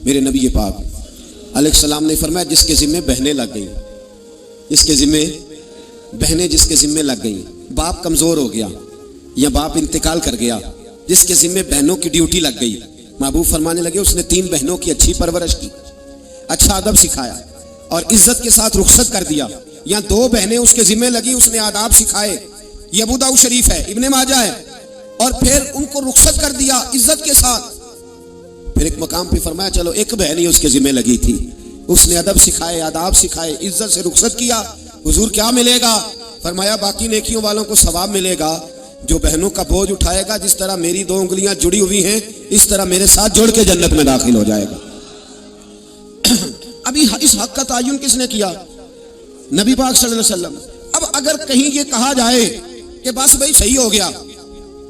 میرے نبی پاک علیہ السلام نے فرمایا جس کے ذمے بہنیں لگ گئیں، جس کے ذمے بہنیں جس کے ذمے لگ گئیں، باپ کمزور ہو گیا یا باپ انتقال کر گیا، جس کے ذمے بہنوں کی ڈیوٹی لگ گئی، محبوب فرمانے لگے اس نے 3 بہنوں کی اچھی پرورش کی، اچھا ادب سکھایا اور عزت کے ساتھ رخصت کر دیا، یا 2 بہنیں اس کے ذمے لگی، اس نے آداب سکھائے، یہ ابو داؤد شریف ہے، ابن ماجہ ہے، اور پھر ان کو رخصت کر دیا عزت کے ساتھ۔ پھر ایک مقام پہ فرمایا چلو ایک بہن ہی اس کے ذمہ لگی تھی، اس نے ادب سکھائے، آداب سکھائے، عزت سے رخصت کیا، حضور کیا ملے گا؟ فرمایا باقی نیکیوں والوں کو ثواب ملے گا، جو بہنوں کا بوجھ اٹھائے گا، جس طرح میری 2 انگلیاں جڑی ہوئی ہیں اس طرح میرے ساتھ جڑ کے جنت میں داخل ہو جائے گا۔ ابھی اس حق کا تعین کس نے کیا؟ نبی پاک صلی اللہ علیہ وسلم۔ اب اگر کہیں یہ کہا جائے کہ بس بھائی صحیح ہو گیا،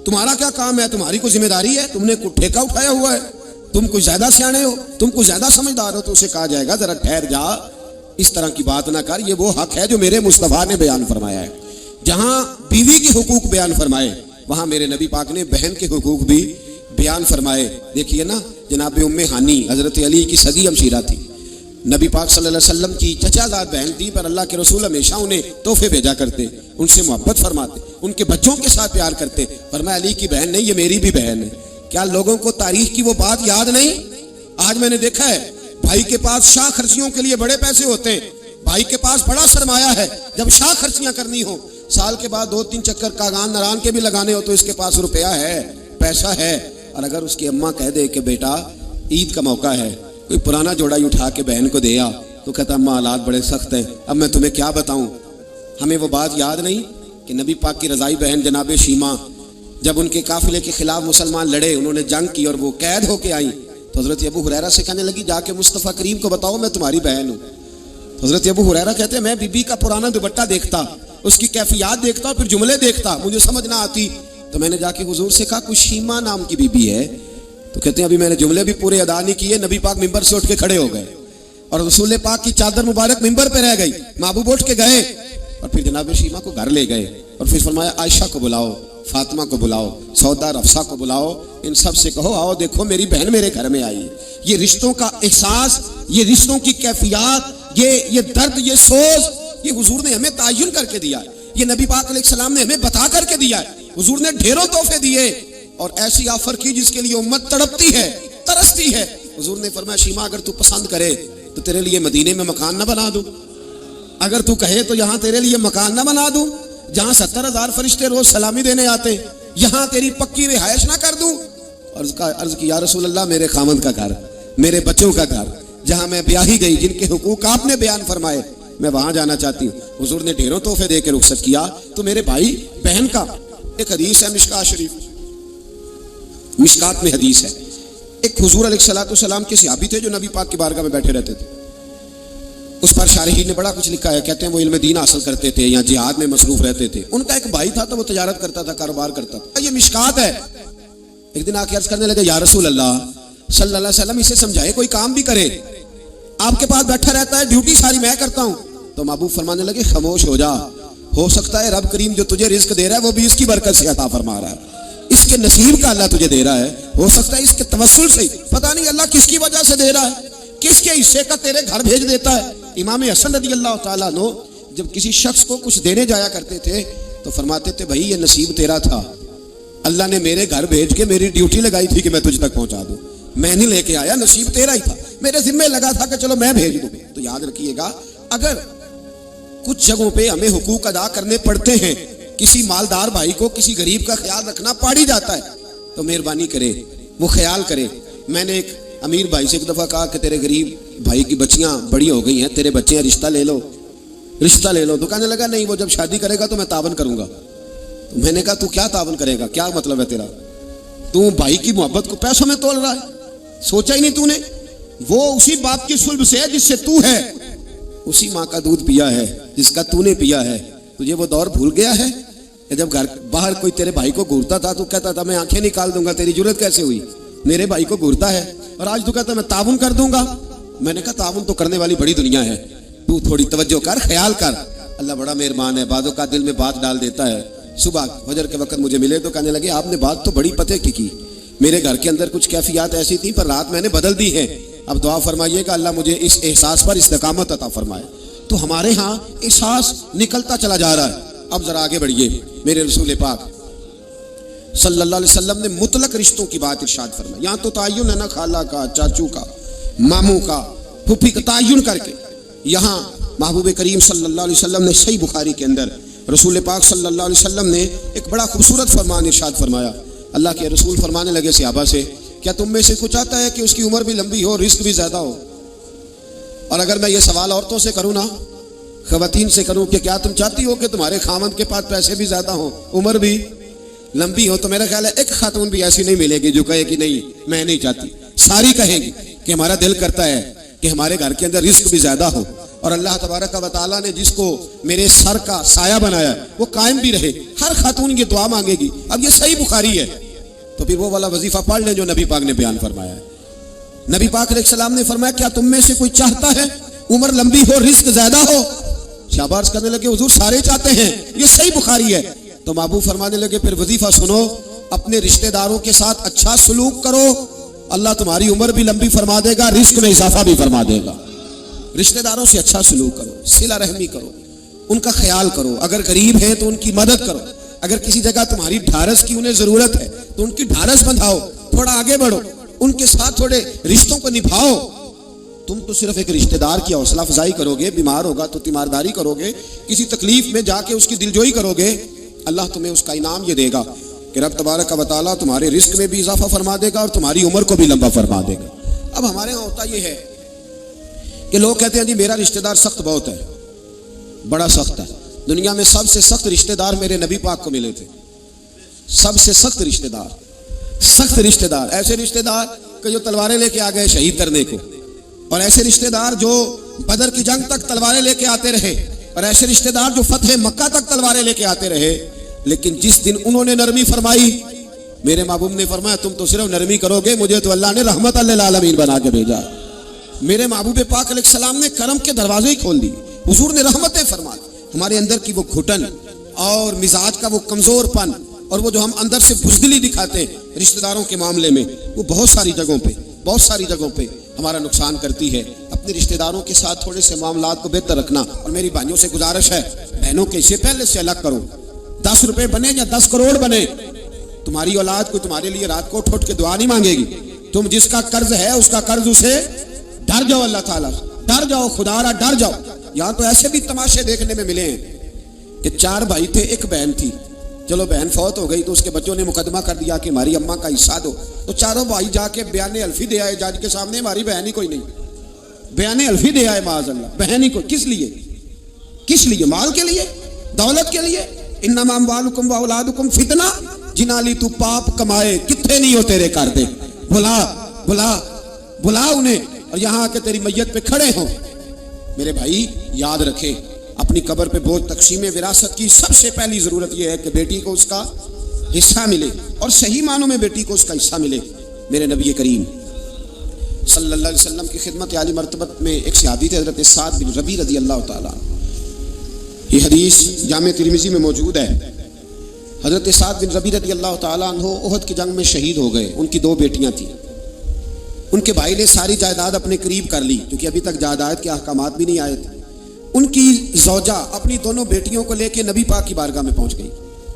تمہارا کیا کام ہے، تمہاری کوئی ذمہ داری ہے، تم نے کوئی ٹھیکہ اٹھایا ہوا ہے، تم کوئی زیادہ سیانے ہو، تم کوئی زیادہ سمجھدار ہو، تو اسے کہا جائے گا ذرا ٹھہر جا، اس طرح کی بات نہ کر، یہ وہ حق ہے جو میرے مصطفیٰ نے بیان فرمایا ہے۔ جہاں بیوی کے حقوق بیان فرمائے وہاں میرے نبی پاک نے بہن کے حقوق بھی بیان فرمائے۔ دیکھیے نا، جناب ام ہانی حضرت علی کی سگی ہمشیرہ تھی، نبی پاک صلی اللہ علیہ وسلم کی چچا زاد بہن تھی، پر اللہ کے رسول ہمیشہ انہیں تحفے بھیجا کرتے، ان سے محبت فرماتے، ان کے بچوں کے ساتھ پیار کرتے۔ فرمایا علی کی بہن نہیں، یہ میری بھی بہن ہے۔ کیا لوگوں کو تاریخ کی وہ بات یاد نہیں؟ آج میں نے دیکھا ہے بھائی کے پاس شاہ خرچیوں کے لیے بڑے پیسے ہوتے ہیں، بھائی کے پاس بڑا سرمایہ ہے، جب شاہ خرچیاں کرنی ہو، سال کے بعد 2-3 چکر کاغان نران کے بھی لگانے ہو، تو اس کے پاس روپیہ ہے، پیسہ ہے، اور اگر اس کی اماں کہہ دے کہ بیٹا عید کا موقع ہے، کوئی پرانا جوڑا ہی اٹھا کے بہن کو دیا، تو کہتا اماں حالات بڑے سخت ہیں، اب میں تمہیں کیا بتاؤں۔ ہمیں وہ بات یاد نہیں کہ نبی پاک کی رضائی بہن جناب شیمہ جب ان کے قافلے کے خلاف مسلمان لڑے، انہوں نے جنگ کی اور وہ قید ہو کے آئیں، تو حضرت ابو ہریرہ سے کہنے لگی جا کے مصطفیٰ کریم کو بتاؤ میں تمہاری بہن ہوں۔ حضرت ابو ہریرہ کہتے ہیں میں بی بی کا پرانا دوپٹہ دیکھتا، اس کی کیفیات دیکھتا اور پھر جملے دیکھتا، مجھے سمجھ نہ آتی، تو میں نے جا کے حضور سے کہا کوئی شیمہ نام کی بی بی ہے؟ تو کہتے ہیں ابھی میں نے جملے بھی پورے ادا نہیں کیے، نبی پاک ممبر سے اٹھ کے کھڑے ہو گئے اور رسول پاک کی چادر مبارک ممبر پہ رہ گئی، محبوب اٹھ کے گئے اور پھر جناب شیمہ کو گھر لے گئے اور پھر فرمایا عائشہ کو بلاؤ، فاطمہ کو بلاؤ، سودا رفسہ کو بلاؤ، ان سب سے کہو آؤ دیکھو میری بہن میرے گھر میں آئی۔ یہ رشتوں کا احساس، یہ رشتوں کی کیفیات، یہ درد، یہ سوز، یہ حضور نے ہمیں تعین کر کے دیا ہے، یہ نبی پاک علیہ السلام نے ہمیں بتا کر کے دیا ہے۔ حضور نے ڈھیروں تحفے دیے اور ایسی آفر کی جس کے لیے امت تڑپتی ہے، ترستی ہے۔ حضور نے فرمایا شیمہ اگر تو پسند کرے تو تیرے لیے مدینے میں مکان نہ بنا دوں، اگر تو کہے تو یہاں تیرے لیے مکان نہ بنا دوں، جہاں 70,000 فرشتے روز سلامی دینے آتے، یہاں تیری پکی رہائش نہ کر دوں۔ عرض کی یا رسول اللہ میرے خامند کا گھر، میرے بچوں کا گھر، جہاں میں بیاہی گئی، جن کے حقوق آپ نے بیان فرمائے، میں وہاں جانا چاہتی ہوں۔ حضور نے ڈھیروں تحفے دے کے رخصت کیا۔ تو میرے بھائی بہن کا ایک حدیث ہے مشکات شریف، مشکات میں حدیث ہے، ایک حضور علیہ الصلوۃ والسلام کے صحابی تھے جو نبی پاک کی بارگاہ میں بیٹھے رہتے تھے، اس پر شارحین نے بڑا کچھ لکھا ہے، کہتے ہیں وہ علم دین حاصل کرتے تھے یا جہاد میں مصروف رہتے تھے۔ ان کا ایک بھائی تھا تو وہ تجارت کرتا تھا، کاروبار کرتا تھا، یہ مشکات ہے۔ ایک دن آ کے عرض کرنے لگے یا رسول اللہ صلی اللہ علیہ وسلم اسے سمجھائے کوئی کام بھی کرے، آپ کے پاس بیٹھا رہتا ہے، ڈیوٹی ساری میں کرتا ہوں۔ تو محبوب فرمانے لگے خاموش ہو جا، ہو سکتا ہے رب کریم جو تجھے رزق دے رہا ہے وہ بھی اس کی برکت سے عطا فرما رہا ہے، اس کے نصیب کا اللہ تجھے دے رہا ہے، ہو سکتا ہے اس کے توسل سے، پتہ نہیں اللہ کس کی وجہ سے دے رہا ہے، کس کے حصے کا تیرے گھر بھیج دیتا ہے۔ امام حسن رضی اللہ تعالیٰ عنہ جب کسی شخص کو کچھ دینے جایا کرتے تھے تو فرماتے تھے بھائی یہ نصیب تیرا تھا، اللہ نے میرے گھر بھیج کے میری ڈیوٹی لگائی تھی کہ میں تجھ تک پہنچا دوں، میں نہیں لے کے آیا، نصیب تیرا ہی تھا، میرے ذمہ لگا تھا کہ چلو میں بھیج دوں۔ تو یاد رکھیے گا اگر کچھ جگہوں پہ ہمیں حقوق ادا کرنے پڑتے ہیں، کسی مالدار بھائی کو کسی غریب کا خیال رکھنا پڑ ہی جاتا ہے، تو مہربانی کرے وہ خیال کرے۔ میں نے ایک امیر بھائی سے ایک دفعہ کہا کہ تیرے غریب بھائی کی بچیاں بڑی ہو گئی ہیں، تیرے بچے ہیں، رشتہ لے لو، رشتہ لے لو۔ تو کہنے لگا نہیں وہ جب شادی کرے گا تو میں تعاون کروں گا۔ تو میں نے کہا تو کیا تعاون کرے گا، کیا مطلب ہے تیرا، تو بھائی کی محبت کو پیسوں میں تول رہا ہے، سوچا ہی نہیں تو نے، وہ اسی باپ کی صلب سے ہے جس سے تو ہے، اسی ماں کا دودھ پیا ہے جس کا تو نے پیا ہے۔ تجھے وہ دور بھول گیا ہے کہ جب گھر باہر کوئی تیرے بھائی کو گھورتا تھا تو کہتا تھا میں آنکھیں نکال دوں گا، تیری جرت کیسے ہوئی، میرے بھائی کو گھورتا ہے، اور آج تو کہتا ہے میں تعاون کر دوں گا۔ میں نے کہا تعاون تو کرنے والی بڑی دنیا ہے، تو تھوڑی توجہ کر، خیال کر، اللہ بڑا مہربان ہے، بعضوں کا دل میں بات ڈال دیتا ہے۔ صبح فجر کے وقت مجھے ملے تو کہنے لگے آپ نے بات تو بڑی پتے کی، میرے گھر کے اندر کچھ کیفیات ایسی تھیں پر رات میں نے بدل دی ہے، اب دعا فرمائیے کہ اللہ مجھے اس احساس پر استقامت عطا فرمائے. تو ہمارے ہاں احساس نکلتا چلا جا رہا ہے. اب ذرا آگے بڑھیے. میرے رسول پاک صلی اللہ علیہ وسلم نے مطلق رشتوں کی بات ارشاد فرمائی. یہاں تو تعین ہے نا، خالہ کا، چاچو کا، ماموں کا، پھوپھی کا تعین کر کے. یہاں محبوب کریم صلی اللہ علیہ وسلم نے صحیح بخاری کے اندر رسول پاک صلی اللہ علیہ وسلم نے ایک بڑا خوبصورت فرمان ارشاد فرمایا. اللہ کے رسول فرمانے لگے صحابہ سے، کیا تم میں سے کچھ چاہتا ہے کہ اس کی عمر بھی لمبی ہو، رزق بھی زیادہ ہو؟ اور اگر میں یہ سوال عورتوں سے کروں نا، خواتین سے کروں کہ کیا تم چاہتی ہو کہ تمہارے خاوند کے پاس پیسے بھی زیادہ ہوں، عمر بھی لمبی ہو؟ تو میرا خیال ہے ایک خاتون بھی ایسی نہیں ملے گی جو کہے کہ نہیں میں نہیں چاہتی. ساری کہیں گی کہ ہمارا دل کرتا ہے کہ ہمارے گھر کے اندر رزق بھی زیادہ ہو، اور اللہ تبارک و تعالیٰ نے جس کو میرے سر کا سایہ بنایا وہ قائم بھی رہے. ہر خاتون یہ دعا مانگے گی. اب یہ صحیح بخاری ہے تو پھر وہ والا وظیفہ پڑھ لیں جو نبی پاک نے بیان فرمایا ہے. نبی پاک علیہ السلام نے فرمایا کیا تم میں سے کوئی چاہتا ہے عمر لمبی ہو، رزق زیادہ ہو؟ صحابہ عرض کرنے لگے حضور سارے چاہتے ہیں، یہ صحیح بخاری ہے. تو محبوب فرمانے لگے پھر وظیفہ سنو، اپنے رشتہ داروں کے ساتھ اچھا سلوک کرو، اللہ تمہاری عمر بھی لمبی فرما دے گا، رزق میں اضافہ بھی فرما دے گا. رشتہ داروں سے اچھا سلوک کرو، صلہ رحمی کرو، ان کا خیال کرو. اگر غریب ہیں تو ان کی مدد کرو. اگر کسی جگہ تمہاری ڈھارس کی انہیں ضرورت ہے تو ان کی ڈھارس بندھاؤ، تھوڑا آگے بڑھو، ان کے ساتھ تھوڑے رشتوں کو نبھاؤ. تم تو صرف ایک رشتہ دار کی حوصلہ افزائی کرو گے، بیمار ہوگا تو تیمارداری کرو گے، کسی تکلیف میں جا کے اس کی دلجوئی کرو گے، اللہ تمہیں اس کا انعام یہ دے گا کہ رب تبارک و تعالیٰ تمہارے رزق میں بھی اضافہ فرما دے گا اور تمہاری عمر کو بھی لمبا فرما دے گا. اب ہمارے ہاں ہوتا یہ ہے کہ لوگ کہتے ہیں جی میرا رشتہ دار سخت بہت ہے، بڑا سخت ہے. دنیا میں سب سے سخت رشتہ دار میرے نبی پاک کو ملے تھے. سب سے سخت رشتہ دار، سخت رشتہ دار، ایسے رشتہ دار کہ جو تلواریں لے کے آ گئے شہید کرنے کو، اور ایسے رشتہ دار جو بدر کی جنگ تک تلواریں لے کے آتے رہے، اور ایسے رشتہ دار جو فتح مکہ تک تلواریں لے کے آتے رہے. لیکن جس دن انہوں نے نرمی فرمائی، میرے محبوب نے فرمایا تم تو صرف نرمی کرو گے، مجھے تو اللہ نے رحمت للعالمین بنا کے بھیجا. میرے محبوب پاک علیہ السلام نے کرم کے دروازے ہی کھول دی. حضور نے رحمتیں فرما دی. ہمارے اندر کی وہ گھٹن اور مزاج کا وہ کمزور پن اور وہ جو ہم اندر سے بزدلی دکھاتے ہیں رشتہ داروں کے معاملے میں، وہ بہت ساری جگہوں پہ ہمارا نقصان کرتی ہے. اپنے رشتہ داروں کے ساتھ تھوڑے سے معاملات کو بہتر رکھنا. اور میری بھائیوں سے گزارش ہے، بہنوں کے اسے پہلے سے الگ کرو. 10 روپے بنے یا 10 کروڑ بنے، تمہاری اولاد کو تمہارے لیے رات کو اٹھ کے دعا نہیں مانگے گی. تم جس کا قرض ہے اس کا قرض اسے ڈر جاؤ، اللہ تعالیٰ ڈر جاؤ، خدا را ڈر جاؤ. یہاں تو ایسے بھی تماشے دیکھنے میں ملے ہیں کہ 4 بھائی تھے، ایک بہن تھی. چلو بہن فوت ہو گئی تو اس کے بچوں نے مقدمہ کر دیا کہ ہماری اماں کا حصہ دو. تو چاروں بھائی جا کے بیان الفی دے آئے جج کے سامنے، ہماری بہن ہی کوئی نہیں. بیان الفی دے آئے معاذ اللہ، بہن ہی کوئی. کس لیے؟ مال کے لیے، دولت کے لیے. انما اموالکم واولادکم فتنہ، جنالی تو پاپ کمائے کتنے نہیں ہو تیرے کر دے. بلا انہیں، اور یہاں آ کے تیری میت پہ کھڑے ہوں. میرے بھائی یاد رکھے، اپنی قبر پہ بوجھ تقسیم وراثت کی سب سے پہلی ضرورت یہ ہے کہ بیٹی کو اس کا حصہ ملے، اور صحیح معنوں میں بیٹی کو اس کا حصہ ملے. میرے نبی کریم صلی اللہ علیہ وسلم کی خدمت عالی مرتبت میں ایک صحابی تھے حضرت سعد بن ربیع رضی اللہ تعالیٰ. یہ حدیث جامع ترمذی میں موجود ہے. حضرت سعد بن ربیع رضی اللہ تعالیٰ عنہ احد کی جنگ میں شہید ہو گئے. ان کی 2 بیٹیاں تھیں. ان کے بھائی نے ساری جائیداد اپنے قریب کر لی کیونکہ ابھی تک جائیداد کے احکامات بھی نہیں آئے تھے. ان کی زوجہ اپنی دونوں بیٹیوں کو لے کے نبی پاک کی بارگاہ میں پہنچ گئی.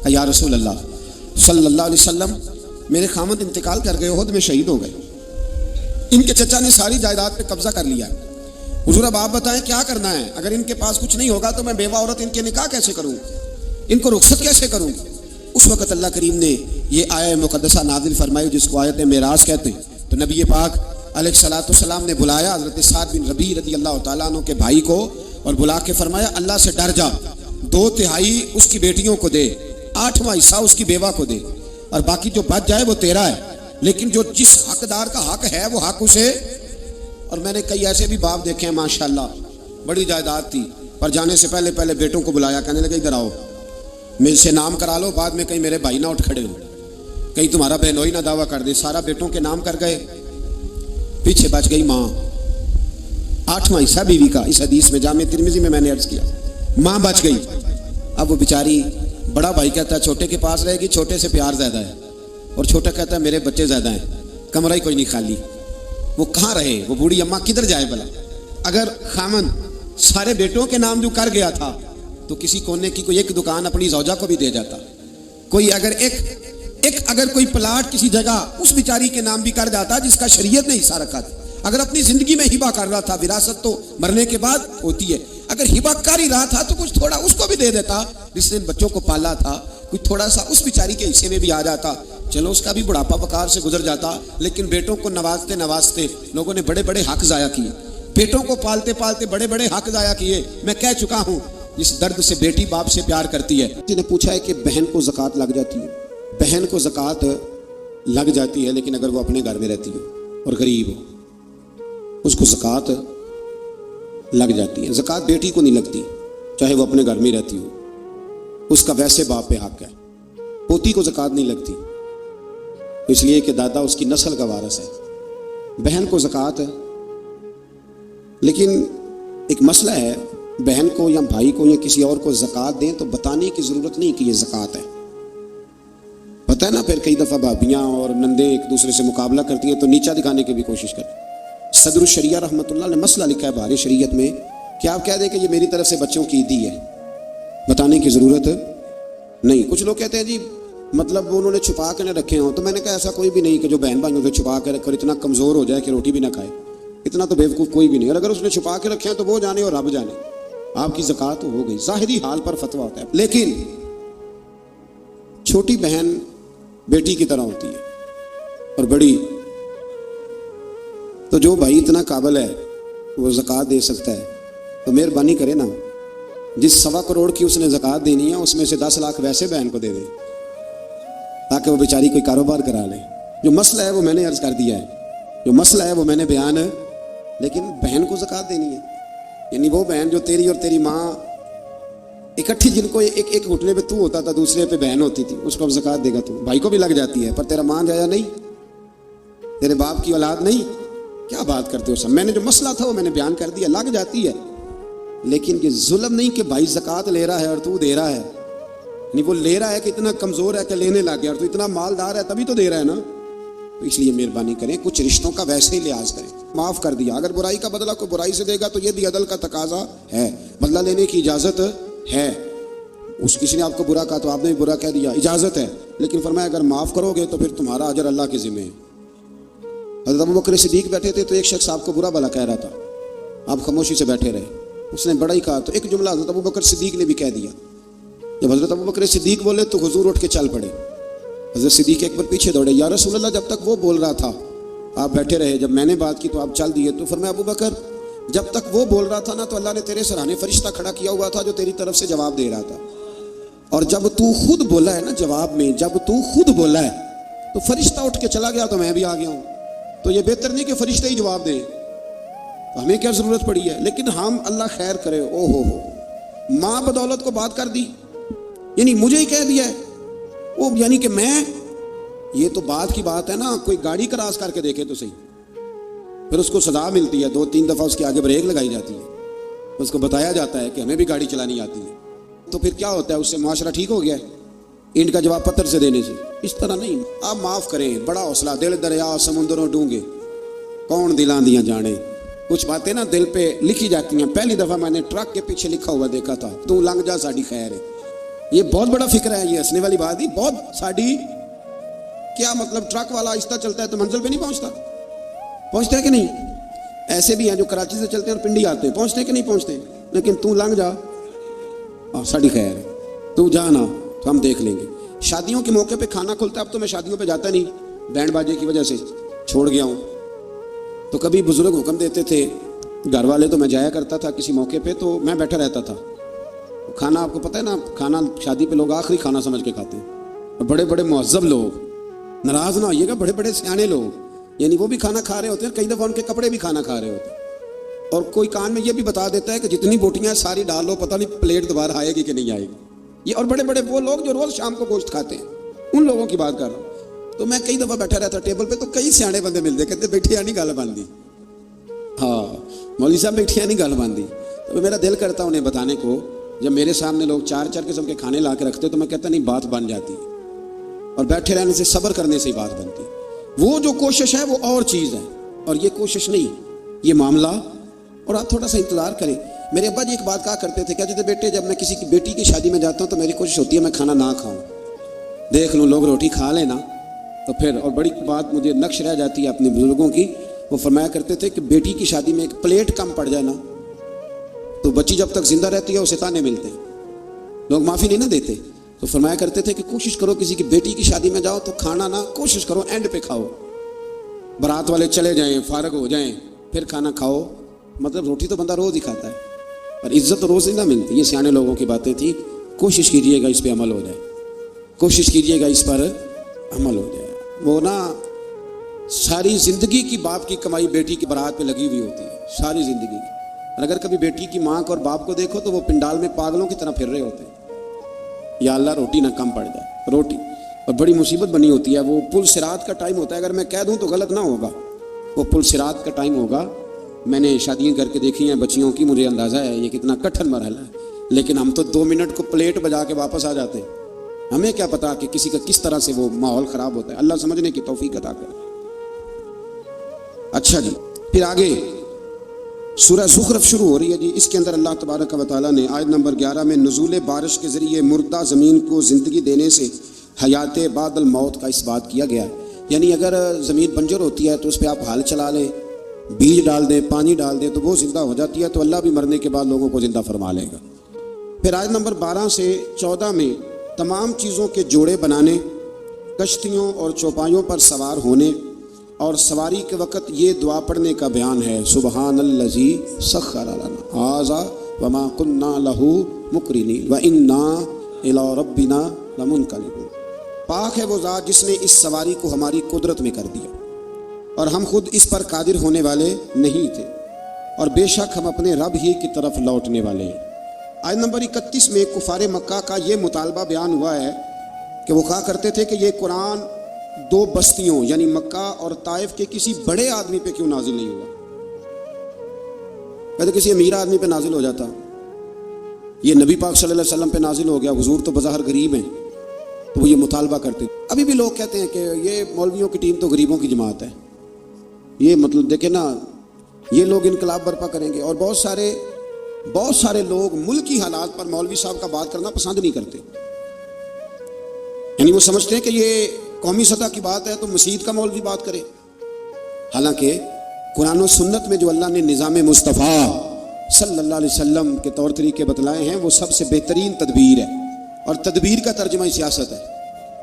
یا رسول اللہ صلی اللہ علیہ وسلم، میرے خامد انتقال کر گئے، احد میں شہید ہو گئے. ان کے چچا نے ساری جائیداد پہ قبضہ کر لیا. حضور اب آپ بتائیں کیا کرنا ہے؟ اگر ان کے پاس کچھ نہیں ہوگا تو میں بیوہ عورت ان کے نکاح کیسے کروں، ان کو رخصت کیسے کروں؟ اس وقت اللہ کریم نے یہ آیہ مقدسہ نازل فرمائی جس کو آیت معراج کہتے ہیں. تو نبی پاک علیہ الصلوۃ والسلام نے بلایا حضرت سعد بن ربیع رضی اللہ تعالیٰ عنہ کے بھائی کو اور بلا کے فرمایا اللہ سے ڈر جا، 2/3 اس کی بیٹیوں کو دے، 8واں حصہ اس کی بیوہ کو دے، اور باقی جو بچ جائے وہ تیرا ہے. لیکن جو جس حقدار کا حق ہے وہ حق اسے. اور میں نے کئی ایسے بھی باپ دیکھے ہیں ماشاءاللہ، بڑی جائیداد تھی، پر جانے سے پہلے بیٹوں کو بلایا، کہنے لگے ادھر آؤ میرے سے نام کرا لو، بعد میں کہیں میرے بھائی نہ اٹھ کھڑے ہو، کہیں تمہارا بہنوئی نہ دعویٰ کر دے. سارا بیٹوں کے نام کر گئے، پیچھے بچ گئی ماں، 8واں حصہ بیوی کا. اس حدیث میں جامع ترمذی میں نے عرض کیا ماں بچ گئی. اب وہ بیچاری، بڑا بھائی کہتا ہے چھوٹے کے پاس رہے گی، چھوٹے سے پیار زیادہ ہے، اور چھوٹا کہتا ہے میرے بچے زیادہ ہیں، کمرہ ہی کوئی نہیں خالی. وہ کہاں رہے, وہ بوڑھی اماں کدھر جائے بلا. اگر خامن سارے بیٹوں کے نام جو کر گیا تھا تو کسی کونے کی کوئی ایک دکان اپنی زوجہ کو بھی دے جاتا. کوئی اگر اگر کوئی پلاٹ کسی جگہ اس بیچاری کے نام بھی کر جاتا جس کا شریعت نے حصہ رکھا تھا. اگر اپنی زندگی میں ہبہ کر رہا تھا, وراثت تو مرنے کے بعد ہوتی ہے, اگر ہبہ کر ہی رہا تھا تو کچھ تھوڑا اس کو بھی دے دیتا جس نے بچوں کو پالا تھا. کچھ تھوڑا سا اس بیچاری کے حصے میں بھی آ جاتا. چلو اس کا بھی بڑھاپا وقار سے گزر جاتا. لیکن بیٹوں کو نوازتے نوازتے لوگوں نے بڑے بڑے حق ضائع کیے. بیٹوں کو پالتے پالتے بڑے بڑے حق ضائع کیے. میں کہہ چکا ہوں جس درد سے بیٹی باپ سے پیار کرتی ہے. کسی نے پوچھا ہے کہ بہن کو زکوٰۃ لگ جاتی ہے. بہن کو زکوٰۃ لگ جاتی ہے, لیکن اگر وہ اپنے گھر میں رہتی ہو اور غریب ہو اس کو زکوٰۃ لگ جاتی ہے. زکوٰۃ بیٹی کو نہیں لگتی چاہے وہ اپنے گھر میں رہتی ہو, اس کا ویسے باپ پہ حق ہے. پوتی کو زکوٰۃ نہیں لگتی اس لیے کہ دادا اس کی نسل کا وارث ہے. بہن کو زکوٰۃ, لیکن ایک مسئلہ ہے, بہن کو یا بھائی کو یا کسی اور کو زکوٰۃ دیں تو بتانے کی ضرورت نہیں کہ یہ زکوٰۃ ہے. پتہ ہے نا, پھر کئی دفعہ بھابیاں اور نندیں ایک دوسرے سے مقابلہ کرتی ہیں تو نیچا دکھانے کی بھی کوشش کرتی. صدر الشریعہ رحمۃ اللہ نے مسئلہ لکھا ہے بہار شریعت میں کہ آپ کہہ دیں کہ یہ میری طرف سے بچوں کی عیدی ہے, بتانے کی ضرورت نہیں. کچھ لوگ کہتے ہیں جی مطلب انہوں نے چھپا کے نہ رکھے ہوں. تو میں نے کہا ایسا کوئی بھی نہیں کہ جو بہن بھائیوں سے چھپا کے رکھے اور اتنا کمزور ہو جائے کہ روٹی بھی نہ کھائے. اتنا تو بیوقوف کوئی بھی نہیں. اور اگر اس نے چھپا کے رکھے ہیں تو وہ جانے اور رب جانے, آپ کی زکوٰۃ ہو گئی. ظاہری حال پر فتویٰ ہوتا ہے. لیکن چھوٹی بہن بیٹی کی طرح ہوتی ہے اور بڑی, تو جو بھائی اتنا قابل ہے وہ زکوٰۃ دے سکتا ہے تو مہربانی کرے نا, جس 1.25 کروڑ کی اس نے زکوٰۃ دینی ہے اس میں سے 10 لاکھ ویسے بہن کو دے دے تاکہ وہ بیچاری کوئی کاروبار کرا لے. جو مسئلہ ہے وہ میں نے عرض کر دیا ہے, جو مسئلہ ہے وہ میں نے بیان ہے. لیکن بہن کو زکوٰۃ دینی ہے, یعنی وہ بہن جو تیری اور تیری ماں اکٹھی, جن کو ایک گھٹنے پہ تو ہوتا تھا دوسرے پہ بہن ہوتی تھی, اس کو اب زکوٰۃ دے گا تو بھائی کو بھی لگ جاتی ہے. پر تیرا ماں جایا نہیں, تیرے باپ کی اولاد نہیں, کیا بات کرتے ہو سب. میں نے جو مسئلہ تھا وہ میں نے بیان کر دیا, لگ جاتی ہے. لیکن یہ ظلم نہیں کہ بھائی زکوٰۃ لے رہا ہے اور تو دے رہا ہے, یعنی وہ لے رہا ہے کہ اتنا کمزور ہے کہ لینے لگ گیا اور تو اتنا مالدار ہے تبھی تو دے رہا ہے نا. تو اس لیے مہربانی کریں, کچھ رشتوں کا ویسے ہی لحاظ کریں. معاف کر دیا, اگر برائی کا بدلہ کوئی برائی سے دے گا تو یہ بھی عدل کا تقاضا ہے, بدلہ لینے کی اجازت ہے. اس کسی نے آپ کو برا کہا تو آپ نے بھی برا کہہ دیا, اجازت ہے. لیکن فرمایا اگر معاف کرو گے تو پھر تمہارا اجر اللہ کے ذمہ ہے. حضرت ابوبکر صدیق بیٹھے تھے تو ایک شخص آپ کو برا بھلا کہہ رہا تھا, آپ خاموشی سے بیٹھے رہے. اس نے بڑا ہی کہا تو ایک جملہ حضرت ابوبکر صدیق نے بھی کہہ دیا. جب حضرت ابوبکر صدیق بولے تو حضور اٹھ کے چل پڑے. حضرت صدیق ایک بار پیچھے دوڑے, یا رسول اللہ جب تک وہ بول رہا تھا آپ بیٹھے رہے, جب میں نے بات کی تو آپ چل دیے. تو فرمایا ابوبکر جب تک وہ بول رہا تھا نا تو اللہ نے تیرے سرانے فرشتہ کھڑا کیا ہوا تھا جو تیری طرف سے جواب دے رہا تھا, اور جب تو خود بولا ہے نا جواب میں, جب تو خود بولا ہے تو فرشتہ اٹھ کے چلا گیا تو میں بھی آ گیا ہوں. تو یہ بہتر نہیں کہ فرشتے ہی جواب دیں, ہمیں کیا ضرورت پڑی ہے. لیکن ہم اللہ خیر کرے, او ہو ماں بدولت کو بات کر دی, یعنی مجھے ہی کہہ دیا ہے وہ, یعنی کہ میں, یہ تو بات کی بات ہے نا. کوئی گاڑی کراس کر کے دیکھے تو صحیح, پھر اس کو سزا ملتی ہے, 2-3 دفعہ اس کے آگے بریک لگائی جاتی ہے, اس کو بتایا جاتا ہے کہ ہمیں بھی گاڑی چلانی آتی ہے. تو پھر کیا ہوتا ہے, اس سے معاشرہ ٹھیک ہو گیا ہے اینٹ کا جواب پتھر سے دینے سے. اس طرح نہیں, آپ معاف کریں. بڑا حوصلہ, دل دریا سمندروں ڈونگے کون دلاں دیاں جانے. کچھ باتیں نا دل پہ لکھی جاتی ہیں. پہلی دفعہ میں نے ٹرک کے پیچھے لکھا ہوا دیکھا تھا, تو لنگ جا ساڑی خیر ہے. یہ بہت بڑا فکر ہے, یہ ہنسنے والی بات ہی بہت ساڑی. کیا مطلب, ٹرک والا آہستہ چلتا ہے تو منزل پہ نہیں پہنچتا, پہنچتا ہے کہ نہیں. ایسے بھی ہیں جو کراچی سے چلتے ہیں اور پنڈی آتے ہیں, پہنچتے ہیں کہ نہیں پہنچتے. لیکن تو لنگ جا ساڑی خیر ہے, تو جانا تو ہم دیکھ لیں گے. شادیوں کے موقع پہ کھانا کھلتا ہے, اب تو میں شادیوں پہ جاتا نہیں, بینڈ باجے کی وجہ سے چھوڑ گیا ہوں. تو کبھی بزرگ حکم دیتے تھے, گھر والے, تو میں جایا کرتا تھا کسی موقع پہ, تو میں بیٹھا رہتا تھا. کھانا آپ کو پتہ ہے نا, کھانا شادی پہ لوگ آخری کھانا سمجھ کے کھاتے ہیں. اور بڑے بڑے مہذب لوگ, ناراض نہ ہوئیے گا, بڑے بڑے سیانے لوگ, یعنی وہ بھی کھانا کھا رہے ہوتے ہیں, کئی دفعہ ان کے کپڑے بھی کھانا کھا رہے ہوتے ہیں. اور کوئی کان میں یہ بھی بتا دیتا ہے کہ جتنی بوٹیاں ساری ڈال لو, پتہ نہیں پلیٹ دوبارہ آئے گی کہ نہیں آئے گی. یہ اور بڑے بڑے وہ لوگ جو روز شام کو گوشت کھاتے ہیں, ان لوگوں کی بات کر رہا ہوں. تو میں کئی دفعہ بیٹھا رہتا ٹیبل پہ, تو کئی سیانے بندے ملتے, کہتے بیٹھیا نہیں گل باندھی, ہاں مولوی صاحب بیٹھیا نہیں گل باندھی. تو میرا دل کرتا انہیں بتانے کو, جب میرے سامنے لوگ 4 قسم کے کھانے لا کے رکھتے تو میں کہتا نہیں بات بن جاتی, اور بیٹھے رہنے سے صبر کرنے سے ہی بات بنتی. وہ جو کوشش ہے وہ اور چیز ہے, اور یہ کوشش نہیں، یہ معاملہ، اور آپ تھوڑا سا انتظار کریں۔ میرے ابا جی ایک بات کہا کرتے تھے، کہتے تھے بیٹے جب میں کسی کی بیٹی کی شادی میں جاتا ہوں تو میری کوشش ہوتی ہے میں کھانا نہ کھاؤں، دیکھ لوں لوگ روٹی کھا لینا تو پھر، اور بڑی بات مجھے نقش رہ جاتی ہے اپنے بزرگوں کی، وہ فرمایا کرتے تھے کہ بیٹی کی شادی میں ایک پلیٹ کم پڑ جائے نا تو بچی جب تک زندہ رہتی ہے اسے تانے ملتے ہیں، لوگ معافی نہیں نہ دیتے، تو فرمایا کرتے تھے کہ کوشش کرو کسی کی بیٹی کی شادی میں جاؤ تو کھانا نہ، کوشش کرو اینڈ پہ کھاؤ، بارات والے چلے جائیں فارغ ہو جائیں پھر کھانا کھاؤ، مطلب روٹی تو بندہ روز ہی کھاتا ہے اور عزت تو روز ہی نہ ملتی۔ یہ سیانے لوگوں کی باتیں تھی، کوشش کیجئے گا اس پہ عمل ہو جائے، کوشش کیجئے گا اس پر عمل ہو جائے۔ وہ نا ساری زندگی کی باپ کی کمائی بیٹی کی بارات پہ لگی ہوئی ہوتی ہے، ساری زندگی کی، اور اگر کبھی بیٹی کی ماں کو اور باپ کو دیکھو تو وہ پنڈال میں پاگلوں کی طرح پھر رہے ہوتے ہیں، یا اللہ روٹی نہ کم پڑ جائے، روٹی، اور بڑی مصیبت بنی ہوتی ہے۔ وہ پل صراط کا ٹائم ہوتا ہے، اگر میں کہہ دوں تو غلط نہ ہوگا، وہ پل صراط کا ٹائم ہوگا۔ میں نے شادیاں کر کے دیکھی ہیں بچیوں کی، مجھے اندازہ ہے یہ کتنا کٹھن مرحلہ ہے، لیکن ہم تو 2 منٹ کو پلیٹ بجا کے واپس آ جاتے ہیں، ہمیں کیا پتا کہ کسی کا کس طرح سے وہ ماحول خراب ہوتا ہے۔ اللہ سمجھنے کی توفیق عطا کرے۔ اچھا جی، پھر آگے سورہ زخرف شروع ہو رہی ہے جی۔ اس کے اندر اللہ تبارک و تعالیٰ نے آیت نمبر 11 میں نزول بارش کے ذریعے مردہ زمین کو زندگی دینے سے حیات بعد الموت کا اس بات کیا گیا ہے، یعنی اگر زمین بنجر ہوتی ہے تو اس پہ آپ ہل چلا لیں، بیج ڈال دیں، پانی ڈال دیں تو وہ زندہ ہو جاتی ہے، تو اللہ بھی مرنے کے بعد لوگوں کو زندہ فرما لے گا۔ پھر آیت نمبر 12 سے 14 میں تمام چیزوں کے جوڑے بنانے، کشتیوں اور چوپایوں پر سوار ہونے اور سواری کے وقت یہ دعا پڑھنے کا بیان ہے، سبحان الذی سخر لنا ھذا وما كنا له مقرنین وانا الی ربنا لمنقلبون۔ پاک ہے وہ ذات جس نے اس سواری کو ہماری قدرت میں کر دیا اور ہم خود اس پر قادر ہونے والے نہیں تھے، اور بے شک ہم اپنے رب ہی کی طرف لوٹنے والے ہیں۔ آیت نمبر 31 میں کفار مکہ کا یہ مطالبہ بیان ہوا ہے کہ وہ کہا کرتے تھے کہ یہ قرآن 2 بستیوں یعنی مکہ اور طائف کے کسی بڑے آدمی پہ کیوں نازل نہیں ہوا، کہتے کسی امیر آدمی پہ نازل ہو جاتا، یہ نبی پاک صلی اللہ علیہ وسلم پہ نازل ہو گیا، حضور تو بظاہر غریب ہیں، تو وہ یہ مطالبہ کرتے۔ ابھی بھی لوگ کہتے ہیں کہ یہ مولویوں کی ٹیم تو غریبوں کی جماعت ہے، یہ مطلب دیکھیں نا، یہ لوگ انقلاب برپا کریں گے، اور بہت سارے لوگ ملکی حالات پر مولوی صاحب کا بات کرنا پسند نہیں کرتے، یعنی وہ سمجھتے ہیں کہ یہ قومی سطح کی بات ہے تو مسجد کا مولوی بات کرے، حالانکہ قرآن و سنت میں جو اللہ نے نظام مصطفیٰ صلی اللہ علیہ وسلم کے طور طریقے بتلائے ہیں وہ سب سے بہترین تدبیر ہے، اور تدبیر کا ترجمہ سیاست ہے۔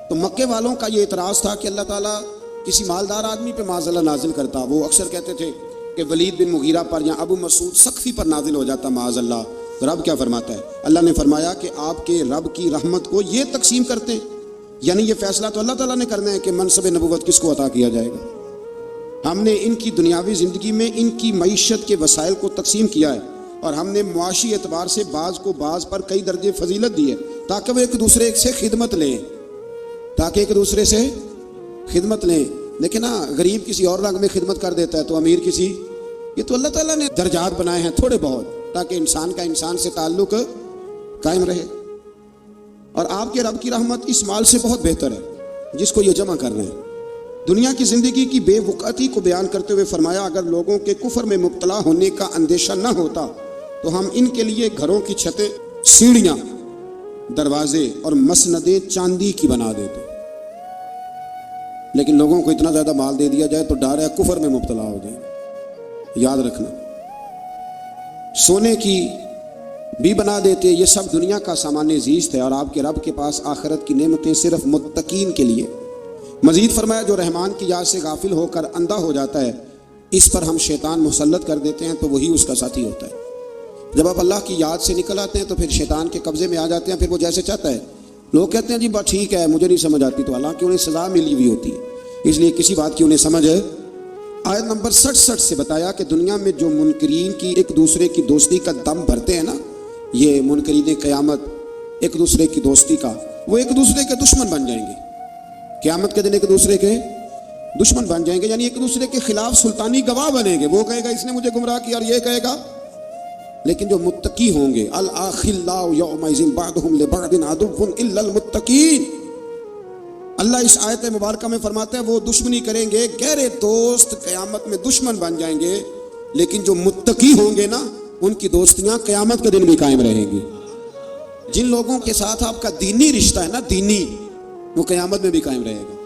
تو مکے والوں کا یہ اعتراض تھا کہ اللہ تعالیٰ کسی مالدار آدمی پہ معاذ اللہ نازل کرتا، وہ اکثر کہتے تھے کہ ولید بن مغیرہ پر یا ابو مسعود سقفی پر نازل ہو جاتا معاذ اللہ، تو رب کیا فرماتا ہے؟ اللہ نے فرمایا کہ آپ کے رب کی رحمت کو یہ تقسیم کرتے ہیں، یعنی یہ فیصلہ تو اللہ تعالیٰ نے کرنا ہے کہ منصب نبوت کس کو عطا کیا جائے گا۔ ہم نے ان کی دنیاوی زندگی میں ان کی معیشت کے وسائل کو تقسیم کیا ہے، اور ہم نے معاشی اعتبار سے بعض کو بعض پر کئی درجے فضیلت دی ہے تاکہ وہ ایک دوسرے سے خدمت لیں، لیکن غریب کسی اور رنگ میں خدمت کر دیتا ہے تو امیر کسی، یہ تو اللہ تعالیٰ نے درجات بنائے ہیں تھوڑے بہت تاکہ انسان کا انسان سے تعلق قائم رہے، اور آپ کے رب کی رحمت اس مال سے بہت بہتر ہے جس کو یہ جمع کر رہے ہیں۔ دنیا کی زندگی کی بے وقعتی کو بیان کرتے ہوئے فرمایا اگر لوگوں کے کفر میں مبتلا ہونے کا اندیشہ نہ ہوتا تو ہم ان کے لیے گھروں کی چھتیں، سیڑھیاں، دروازے اور مسندیں چاندی کی بنا دیتے، لیکن لوگوں کو اتنا زیادہ مال دے دیا جائے تو ڈر ہے کفر میں مبتلا ہو جائے۔ یاد رکھنا، سونے کی بھی بنا دیتے، یہ سب دنیا کا سامان زیست ہے، اور آپ کے رب کے پاس آخرت کی نعمتیں صرف متقین کے لیے۔ مزید فرمایا جو رحمان کی یاد سے غافل ہو کر اندھا ہو جاتا ہے اس پر ہم شیطان مسلط کر دیتے ہیں تو وہی اس کا ساتھی ہوتا ہے۔ جب آپ اللہ کی یاد سے نکل آتے ہیں تو پھر شیطان کے قبضے میں آ جاتے ہیں، پھر وہ جیسے چاہتا ہے۔ لوگ کہتے ہیں جی بات ٹھیک ہے مجھے نہیں سمجھ آتی، تو حالانکہ انہیں سزا ملی ہوئی ہوتی ہے، اس لیے کسی بات کی انہیں سمجھ ہے۔ آیت نمبر 67 سے بتایا کہ دنیا میں جو منکرین کی ایک دوسرے کی دوستی کا دم بھرتے ہیں نا، یہ منکرین قیامت ایک دوسرے کی دوستی کا، وہ ایک دوسرے کے دشمن بن جائیں گے، قیامت کے دن ایک دوسرے کے دشمن بن جائیں گے، یعنی ایک دوسرے کے خلاف سلطانی گواہ بنیں گے، وہ کہے گا اس نے مجھے گمراہ کیا اور یہ کہے گا۔ لیکن جو متقی ہوں گے، الاخلاء یومئذ بعضهم لبعض عدو الا المتقین، اللہ اس آیت مبارکہ میں فرماتا ہے وہ دشمنی کریں گے، گہرے دوست قیامت میں دشمن بن جائیں گے، لیکن جو متقی ہوں گے نا ان کی دوستیاں قیامت کے دن بھی قائم رہیں گی۔ جن لوگوں کے ساتھ آپ کا دینی رشتہ ہے نا، دینی، وہ قیامت میں بھی قائم رہے گا۔